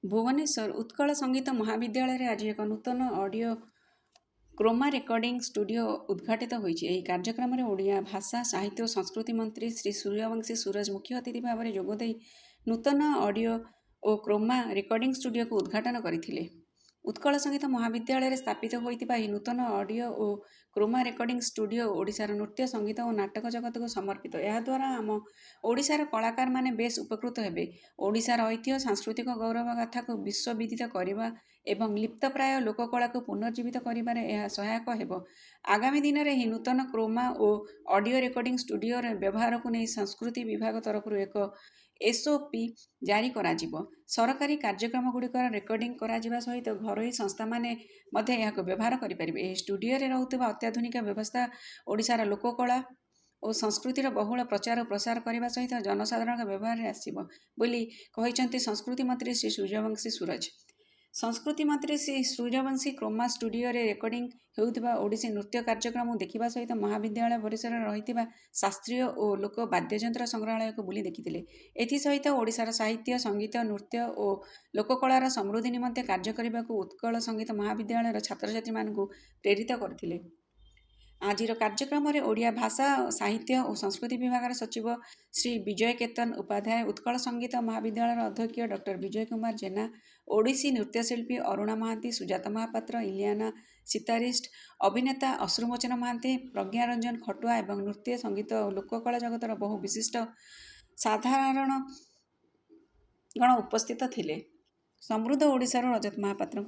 भुवनेश्वर उत्कल संगीत महाविद्यालय आज एक नूतन ऑडियो क्रोमा रेकर्डिंग स्टूडियो उद्घाटित होइछि। एही कार्यक्रम में ओडिया भाषा साहित्य और संस्कृति मंत्री श्री सूर्यवंशी सूरज मुख्य अतिथि भाव में जोगदे नूतन ऑडियो और क्रोमा रेकर्डिंग स्टूडियो को उद्घाटन करथिले। उत्कल संगीत महाविद्यालय स्थापित होइतिबा एही नूतन ऑडियो और क्रोमा रेकर्डिंग स्टूडियो ओडिशार नृत्य संगीत और नाटक जगत को समर्पित। यह द्वारा आम ओडिशार कलाकार माने बेस उपकृत हेबे। ओडिशार ऐतिह्य सांस्कृतिक गौरव गाथा को विश्वविदित करने एवं लिप्तप्राय लोककला को पुनर्जीवित करिबारे यह सहायक हेबो। आगामी दिन में नूतन क्रोमा और ऑडियो रेकर्डिंग स्टूडियो व्यवहार को नहीं संस्कृति विभाग तरफ एक एसओपी जारी करा जिवो। सरकारी कार्यक्रम गुड़िकर रेकर्डिंग करा जिबा सहित घरोई संस्था माने मध्य यहाको व्यवहार करिपारिबे। एही स्टूडियो रे रहउतबा अत्याधुनिक व्यवस्था ओडिशार लोककला और संस्कृतिर बहुल प्रचार और प्रसार करने सहित जनसाधारण व्यवहार आसब बोली कहिसेंति संस्कृति मंत्री श्री सूर्यवंशी सूरज। संस्कृति मंत्री श्री सूर्यवंशी क्रोमा स्टूडियो रे रेकर्डिंग होउतिबा ओडिसी नृत्य कार्यक्रम देखिबा सहित महाविद्यालय परिसर रहितिबा शास्त्रीय और लोक वाद्ययंत्र संग्रहालय को बुली देखिथिले। एथि सहित ओडिशार साहित्य संगीत नृत्य और लोककलार समृद्धि निमंते कार्य करबाकू उत्कल संगीत महाविद्यालय छात्र छात्री मानकू प्रेरित करथिले। आजिर कार्यक्रम में ओडिया भाषा साहित्य और संस्कृति विभाग सचिव श्री विजय केतन उपाध्याय, उत्कल संगीत महाविद्यालय अध्यक्ष डॉक्टर विजय कुमार जेना, ओडिसी नृत्यशिल्पी अरुणा महांती, सुजाता महापात्र, इलियाना सितारिस्ट, अभिनेता अश्रुमोचन महांती, प्रज्ञारंजन खटुआ एवं नृत्य संगीत और लोककला जगतर बहु विशिष्ट साधारण गण उपस्थित थिले। समृद्ध ओडिशार रजत महापात्र